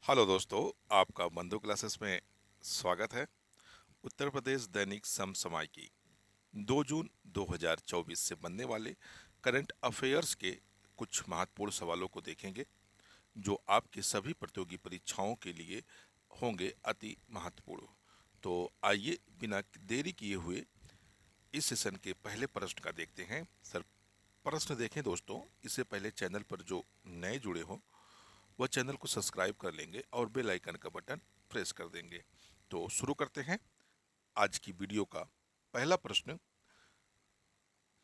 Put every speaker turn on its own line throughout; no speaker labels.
Hello दोस्तों, आपका बंधु क्लासेस में स्वागत है। उत्तर प्रदेश दैनिक समसामयिकी 2 जून 2024 से बनने वाले करंट अफेयर्स के कुछ महत्वपूर्ण सवालों को देखेंगे, जो आपकी सभी प्रतियोगी परीक्षाओं के लिए होंगे अति महत्वपूर्ण। तो आइए बिना देरी किए हुए इस सेशन के पहले प्रश्न का देखते हैं। सर, प्रश्न देखें दोस्तों, इससे पहले चैनल पर जो नए जुड़े हों वह चैनल को सब्सक्राइब कर लेंगे और बेल आइकन का बटन प्रेस कर देंगे। तो शुरू करते हैं आज की वीडियो का पहला प्रश्न।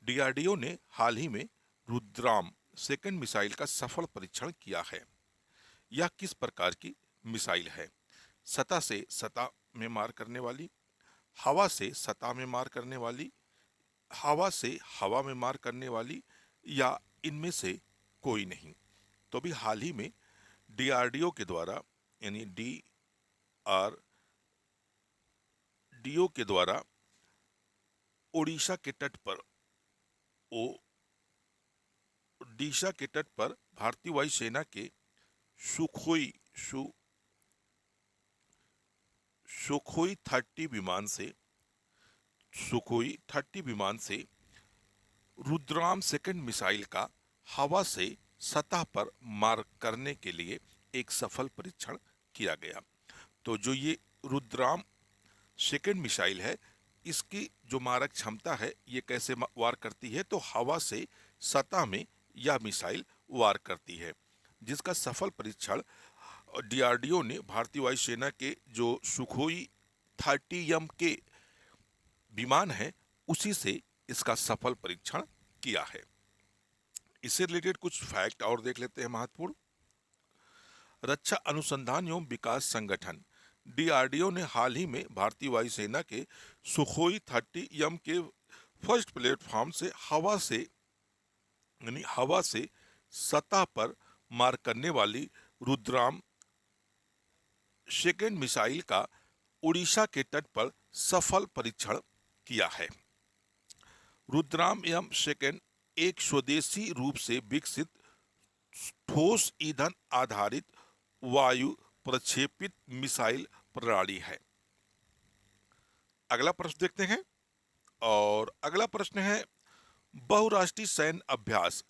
डीआरडीओ ने हाल ही में रुद्राम सेकंड मिसाइल का सफल परीक्षण किया है। यह किस प्रकार की मिसाइल है? सतह से सतह में मार करने वाली, हवा से सतह में मार करने वाली, हवा से हवा में मार करने वाली, या इनमें से कोई नहीं? तो अभी हाल ही में डीआरडीओ के द्वारा, यानी डीआरडीओ के द्वारा ओडिशा के तट पर ओडिशा के तट पर भारतीय वायुसेना के सुखोई सु सुखोई 30 विमान से सुखोई 30 विमान से रुद्राम सेकंड मिसाइल का हवा से सतह पर मार करने के लिए एक सफल परीक्षण किया गया। तो जो ये रुद्राम सेकंड मिसाइल है, इसकी जो मारक क्षमता है, ये कैसे वार करती है? तो हवा से सतह में यह मिसाइल वार करती है, जिसका सफल परीक्षण डीआरडीओ ने भारतीय वायुसेना के जो सुखोई 30M के विमान है उसी से इसका सफल परीक्षण किया है। इससे रिलेटेड कुछ फैक्ट और देख लेते हैं महत्वपूर्ण। रक्षा अनुसंधान एवं विकास संगठन डीआरडीओ ने हाल ही में भारतीय वायुसेना के सुखोई 30M के फर्स्ट प्लेटफॉर्म से हवा से सतह पर मार करने वाली रुद्राम सेकेंड मिसाइल का उड़ीसा के तट पर सफल परीक्षण किया है। रुद्राम एम सेकेंड एक स्वदेशी रूप से विकसित ठोस ईंधन आधारित वायु प्रक्षेपित मिसाइल प्रणाली है। अगला प्रश्न देखते हैं, और अगला प्रश्न है, बहुराष्ट्रीय सैन्य अभ्यास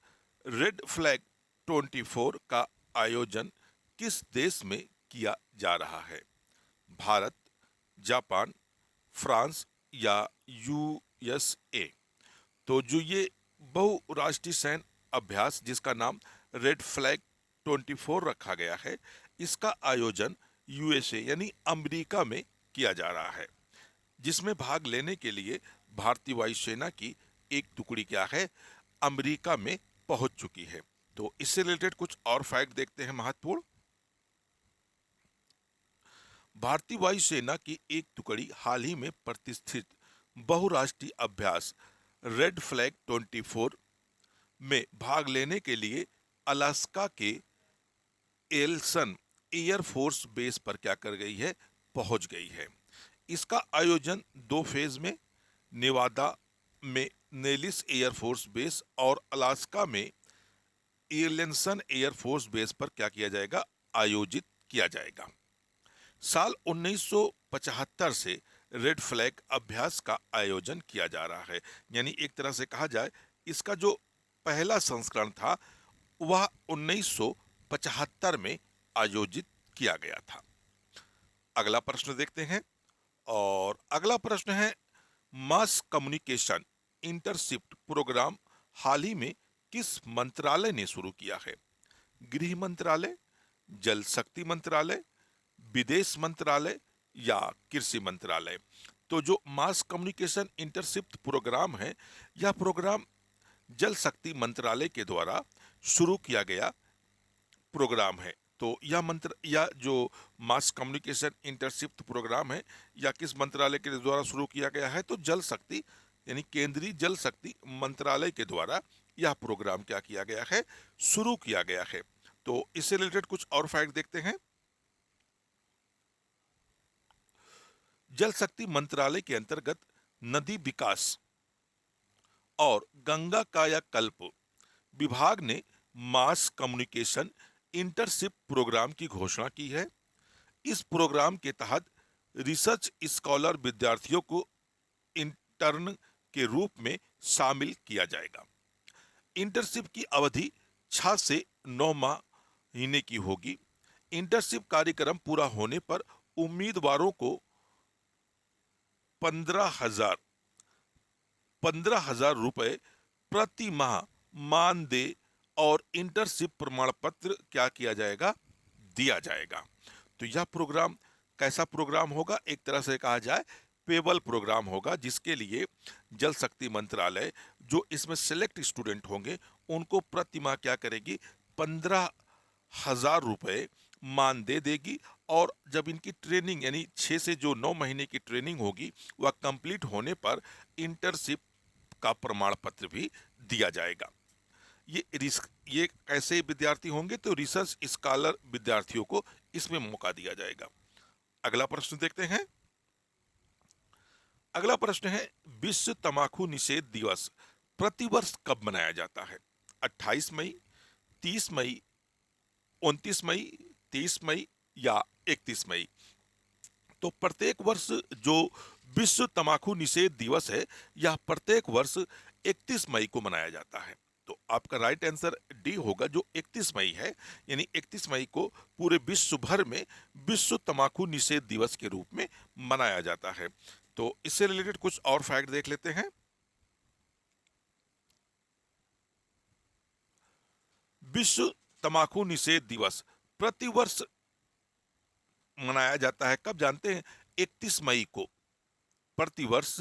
रेड फ्लैग 24 का आयोजन किस देश में किया जा रहा है? भारत, जापान, फ्रांस या यूएसए? तो जो ये बहुराष्ट्रीय सैन्य अभ्यास जिसका नाम रेड फ्लैग 24 रखा गया है, इसका आयोजन यूएसए यानी अमेरिका में किया जा रहा है, जिसमें भाग लेने के लिए भारतीय वायुसेना की एक टुकड़ी क्या है, अमेरिका में पहुंच चुकी है। तो इससे रिलेटेड कुछ और फैक्ट देखते हैं महत्वपूर्ण। भारतीय वायुसेना की एक टुकड़ी हाल ही में प्रतिष्ठित बहुराष्ट्रीय अभ्यास रेड फ्लैग 24 में भाग लेने के लिए अलास्का के एल्सन एयरफोर्स बेस पर क्या कर गई है, पहुंच गई है। इसका आयोजन 2 फेज में नेवादा में नेलिस एयरफोर्स बेस और अलास्का में एलेंसन एयरफोर्स बेस पर क्या किया जाएगा, आयोजित किया जाएगा। साल 1975 से रेड फ्लैग अभ्यास का आयोजन किया जा रहा है, यानी एक तरह से कहा जाए इसका जो पहला संस्करण था वह 1975 में आयोजित किया गया था। अगला प्रश्न देखते हैं, और अगला प्रश्न है, मास कम्युनिकेशन इंटरशिप्ट प्रोग्राम हाल ही में किस मंत्रालय ने शुरू किया है? गृह मंत्रालय, जल शक्ति मंत्रालय, विदेश मंत्रालय या कृषि मंत्रालय? तो जो मास कम्युनिकेशन इंटरशिप्ट प्रोग्राम है, यह प्रोग्राम जल शक्ति मंत्रालय के द्वारा शुरू किया गया प्रोग्राम है। तो यह जो मास कम्युनिकेशन इंटरशिप्ट प्रोग्राम है, यह किस मंत्रालय के द्वारा शुरू किया गया है? तो जल शक्ति यानी केंद्रीय जल शक्ति मंत्रालय के द्वारा यह प्रोग्राम क्या किया गया है, शुरू किया गया है। तो इससे रिलेटेड कुछ और फैक्ट देखते हैं। जल शक्ति मंत्रालय के अंतर्गत नदी विकास और गंगा कायाकल्प विभाग ने मास कम्युनिकेशन इंटरशिप प्रोग्राम की घोषणा की है। इस प्रोग्राम के तहत रिसर्च स्कॉलर विद्यार्थियों को इंटर्न के रूप में शामिल किया जाएगा। इंटर्नशिप की अवधि 6 से 9 महीने की होगी। इंटर्नशिप कार्यक्रम पूरा होने पर उम्मीदवारों को 15,000 रुपए प्रति माह मानदेय और इंटर्नशिप प्रमाण पत्र क्या किया जाएगा, दिया जाएगा। तो यह प्रोग्राम कैसा प्रोग्राम होगा, एक तरह से कहा जाए पेबल प्रोग्राम होगा, जिसके लिए जल शक्ति मंत्रालय जो इसमें सिलेक्ट स्टूडेंट होंगे उनको प्रति माह क्या करेगी, 15,000 रुपए मानदेय देगी। और जब इनकी ट्रेनिंग यानी 6 से जो 9 महीने की ट्रेनिंग होगी वह कंप्लीट होने पर इंटर्नशिप का प्रमाण पत्र भी दिया जाएगा। ये कैसे विद्यार्थी होंगे, तो रिसर्च स्कॉलर विद्यार्थियों को इसमें मौका दिया जाएगा। अगला प्रश्न देखते हैं। अगला प्रश्न है, विश्व तंबाकू निषेध दिवस प्रतिवर्ष कब मनाया जाता है? 28 मई, 30 मई, 29 मई, 30 मई या 31 मई? तो प्रत्येक वर्ष जो विश्व तंबाकू निषेध दिवस है यह प्रत्येक वर्ष 31 मई को मनाया जाता है। तो आपका राइट आंसर डी होगा, जो 31 मई है, यानी 31 मई को पूरे विश्व भर में विश्व तंबाकू निषेध दिवस के रूप में मनाया जाता है। तो इससे रिलेटेड कुछ और फैक्ट देख लेते हैं। विश्व तंबाकू निषेध दिवस प्रतिवर्ष मनाया जाता है कब, जानते हैं? 31 मई को। प्रतिवर्ष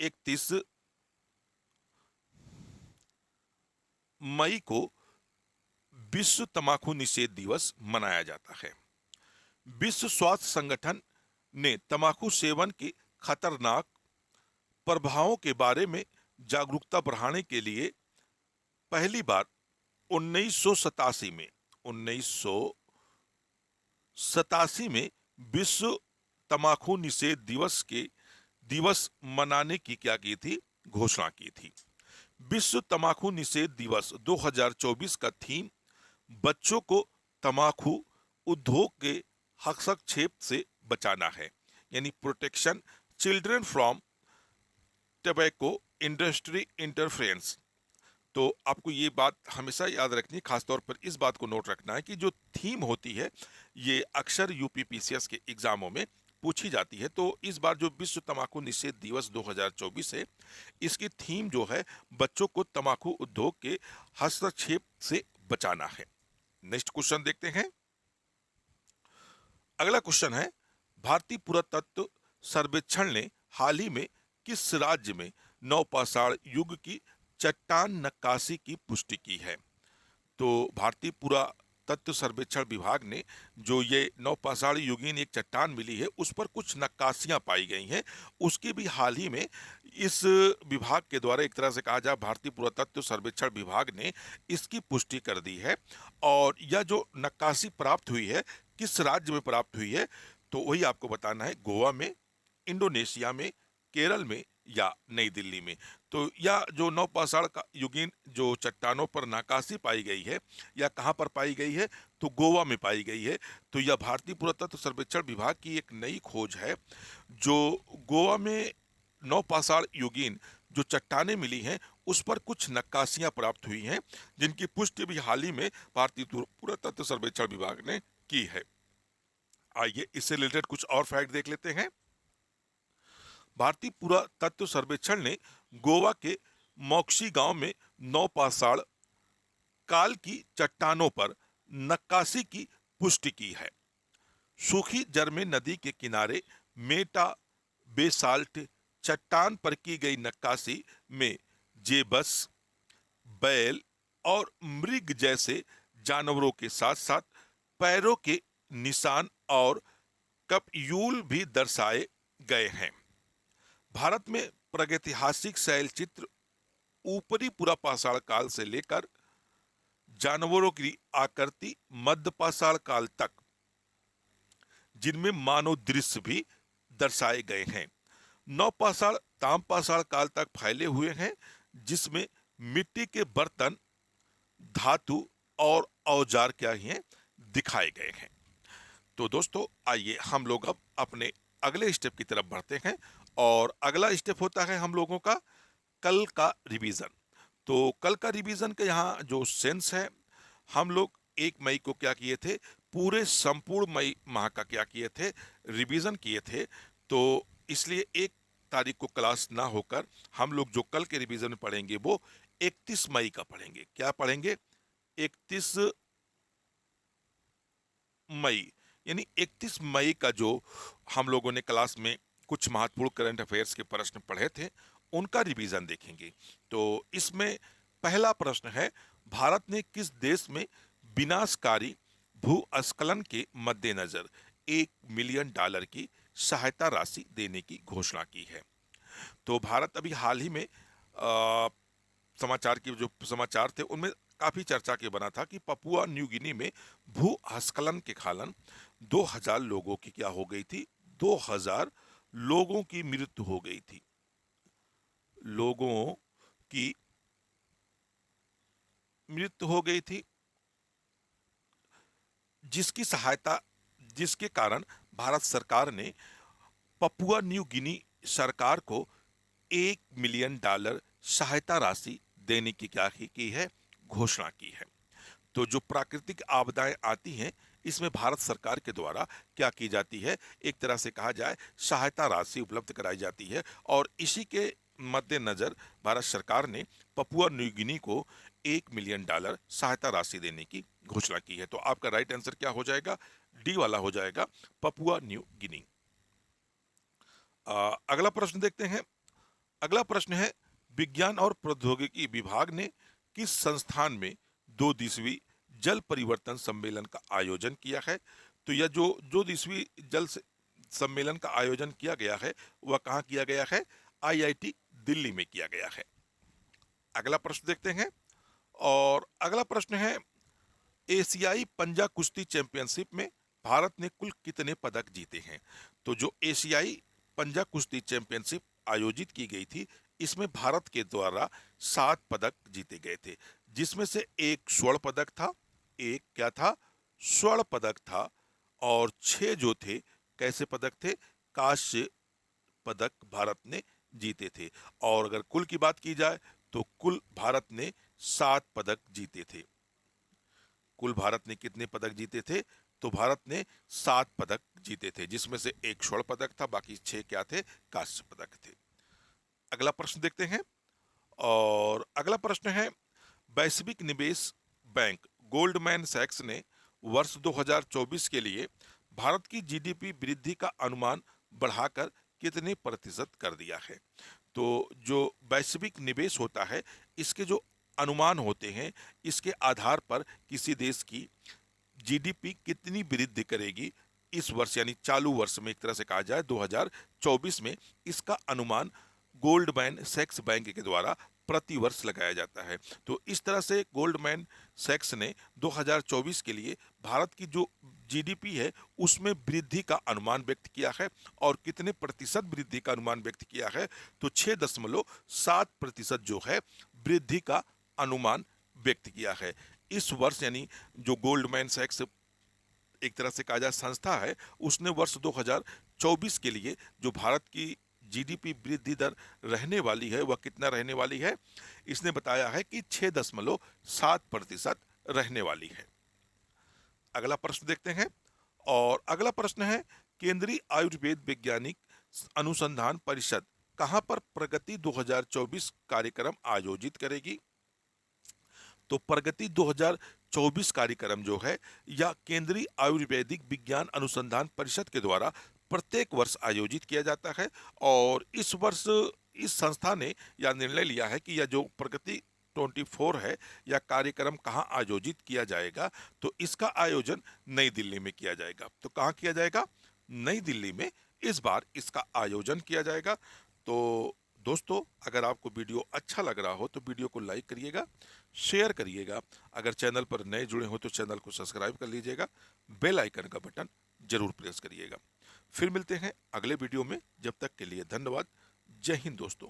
31 मई को विश्व तंबाकू निषेध दिवस मनाया जाता है। विश्व स्वास्थ्य संगठन ने तंबाकू सेवन के खतरनाक प्रभावों के बारे में जागरूकता बढ़ाने के लिए पहली बार 1987 में विश्व तंबाकू निषेध दिवस मनाने की क्या की थी, घोषणा की थी। विश्व तंबाकू निषेध दिवस 2024 का थीम बच्चों को तंबाकू उद्योग के हस्तक्षेप से बचाना है, यानी protection children from tobacco industry interference. तो आपको ये बात हमेशा याद रखनी है, खासतौर पर इस बात को नोट रखना है कि जो थीम होती है ये अक्सर यूपीपीसीएस के एग्जामों में पूछी जाती है। तो इस बार जो विश्व तंबाकू निषेध दिवस 2024 है, इसकी थीम जो है बच्चों को तंबाकू उद्योग के हस्तक्षेप से बचाना है। नेक्स्ट क्वेश्चन देखते हैं। अगला क्वेश्चन है, भारतीय पुरातत्व सर्वेक्षण ने हाल ही में किस राज्य में नवपाषाण युग की चट्टान नक्काशी की पुष्टि की है? तो भारतीय पुरातत्व सर्वेक्षण विभाग ने जो ये नवपाषाण युगीन एक चट्टान मिली है उस पर कुछ नक्काशियां पाई गई हैं, उसकी भी हाल ही में इस विभाग के द्वारा, एक तरह से कहा जाए भारतीय पुरातत्व सर्वेक्षण विभाग ने इसकी पुष्टि कर दी है। और यह जो नक्काशी प्राप्त हुई है किस राज्य में प्राप्त हुई है, तो वही आपको बताना है, गोवा में, इंडोनेशिया में, केरल में या नई दिल्ली में। तो यह जो नवपाषाण का युगीन जो चट्टानों पर नक्काशी पाई गई है या कहाँ पर पाई गई है, तो गोवा में पाई गई है। तो यह भारतीय पुरातत्व सर्वेक्षण विभाग की एक नई खोज है, जो गोवा में नवपाषाण युगीन जो चट्टानें मिली हैं उस पर कुछ नक्काशियां प्राप्त हुई हैं, जिनकी पुष्टि भी हाल ही में भारतीय पुरातत्व सर्वेक्षण विभाग ने की है। आइए इससे रिलेटेड कुछ और फैक्ट देख लेते हैं। भारतीय पुरातत्व सर्वेक्षण ने गोवा के मोक्सी गांव में नवपाषाण काल की चट्टानों पर नक्काशी की पुष्टि की है। सूखी जर्मे नदी के किनारे मेटा बेसाल्ट चट्टान पर की गई नक्काशी में जेबस, बैल और मृग जैसे जानवरों के साथ साथ पैरों के निशान और कपयूल भी दर्शाए गए हैं। भारत में प्रागैतिहासिक शैल चित्र ऊपरी पुरापाषाण काल से लेकर जानवरों की आकृति मध्यपाषाण काल तक, जिनमें मानव दृश्य भी दर्शाए गए हैं, नवपाषाण ताम्रपाषाण काल तक फैले हुए हैं, जिसमें मिट्टी के बर्तन, धातु और औजार क्या ही हैं, दिखाए गए हैं। तो दोस्तों आइए हम लोग अब अपने अगले स्टेप की तरफ बढ़ते हैं और अगला स्टेप होता है हम लोगों का कल का रिवीजन। तो कल का रिवीजन का यहाँ जो सेंस है, हम लोग 1 मई को क्या किए थे, पूरे संपूर्ण मई माह का क्या किए थे, रिवीजन किए थे। तो इसलिए 1 तारीख को क्लास ना होकर हम लोग जो कल के रिवीजन में पढ़ेंगे वो 31 मई का पढ़ेंगे। क्या पढ़ेंगे? 31 मई, यानी 31 मई का जो हम लोगों ने क्लास में कुछ महत्वपूर्ण करंट अफेयर्स के प्रश्न पढ़े थे उनका रिवीजन देखेंगे। तो इसमें पहला प्रश्न है, भारत ने किस देश में विनाशकारी भूस्खलन के मद्देनजर $1 मिलियन की सहायता राशि देने की घोषणा की है? तो भारत अभी हाल ही में समाचार की जो समाचार थे उनमें काफी चर्चा के बना था कि पपुआ न्यू गिनी में भूस्खलन के कारण 2000 लोगों की क्या हो गई थी, 2000 लोगों की मृत्यु हो गई थी। लोगों की मृत्यु हो गई थी, जिसकी सहायता, जिसके कारण भारत सरकार ने पपुआ न्यू गिनी सरकार को $1 मिलियन सहायता राशि देने की क्या की है, घोषणा की है। तो जो प्राकृतिक आपदाएं आती हैं इसमें भारत सरकार के द्वारा क्या की जाती है, एक तरह से कहा जाए सहायता राशि उपलब्ध कराई जाती है और इसी के मद्देनजर भारत सरकार ने पपुआ न्यू गिनी को $1 मिलियन सहायता राशि देने की घोषणा की है। तो आपका राइट आंसर क्या हो जाएगा? डी वाला हो जाएगा, पपुआ न्यू गिनी। अगला प्रश्न देखते हैं। अगला प्रश्न है, विज्ञान और प्रौद्योगिकी विभाग ने किस संस्थान में 2 दिवसीय जल परिवर्तन सम्मेलन का आयोजन किया है? तो यह जो 2 दिवसीय सम्मेलन का आयोजन किया गया है वह कहाँ किया गया है? आईआईटी दिल्ली में किया गया है। अगला प्रश्न देखते हैं और अगला प्रश्न है, एशियाई पंजा कुश्ती चैंपियनशिप में भारत ने कुल कितने पदक जीते हैं? तो जो एशियाई पंजा कुश्ती चैंपियनशिप आयोजित की गई थी इसमें भारत के द्वारा 7 पदक जीते गए थे, जिसमें से एक स्वर्ण पदक था, एक क्या था, स्वर्ण पदक था, और 6 जो थे कैसे पदक थे, कांस्य पदक भारत ने जीते थे। और अगर कुल की बात की जाए तो कुल भारत ने 7 पदक जीते थे। कुल भारत ने कितने पदक जीते थे? तो भारत ने 7 पदक जीते थे, जिसमें से एक स्वर्ण पदक था, बाकी 6 क्या थे, कांस्य पदक थे। अगला प्रश्न देखते हैं और अगला प्रश्न है, वैश्विक निवेश बैंक गोल्डमैन सैक्स ने वर्ष 2024 के लिए भारत की जीडीपी वृद्धि का अनुमान बढ़ाकर कितने प्रतिशत कर दिया है? तो जो वैश्विक निवेश होता है इसके जो अनुमान होते हैं इसके आधार पर किसी देश की जीडीपी कितनी वृद्धि करेगी इस वर्ष, यानी चालू वर्ष में एक तरह से कहा जाए 2024 में, इसका अनुमान गोल्डमैन सैक्स बैंक के द्वारा प्रति वर्ष लगाया जाता है। तो इस तरह से गोल्डमैन सैक्स ने 2024 के लिए भारत की जो जीडीपी है उसमें वृद्धि का अनुमान व्यक्त किया है। और कितने प्रतिशत वृद्धि का अनुमान व्यक्त किया है? तो 6.7% जो है वृद्धि का अनुमान व्यक्त किया है इस वर्ष। यानी जो गोल्डमैन सैक्स एक तरह से कहा जाए संस्था है, उसने वर्ष 2024 के लिए जो भारत की जीडीपी वृद्धि दर रहने वाली है वह कितना रहने वाली है, इसने बताया है कि 6.7% रहने वाली है। अगला प्रश्न देखते हैं और अगला प्रश्न है, केंद्रीय आयुर्वेद वैज्ञानिक अनुसंधान परिषद कहां पर प्रगति 2024 कार्यक्रम आयोजित करेगी? तो प्रगति 2024 कार्यक्रम जो है यह केंद्रीय आयुर्वेदिक विज्ञान अनुसंधान परिषद के द्वारा प्रत्येक वर्ष आयोजित किया जाता है। और इस वर्ष इस संस्था ने यह निर्णय लिया है कि यह जो प्रगति 24 है यह कार्यक्रम कहाँ आयोजित किया जाएगा? तो इसका आयोजन नई दिल्ली में किया जाएगा। तो कहाँ किया जाएगा? नई दिल्ली में इस बार इसका आयोजन किया जाएगा। तो दोस्तों अगर आपको वीडियो अच्छा लग रहा हो तो वीडियो को लाइक करिएगा, शेयर करिएगा। अगर चैनल पर नए जुड़े हो तो चैनल को सब्सक्राइब कर लीजिएगा, बेल आइकन का बटन जरूर प्रेस करिएगा। फिर मिलते हैं अगले वीडियो में, जब तक के लिए धन्यवाद। जय हिंद दोस्तों।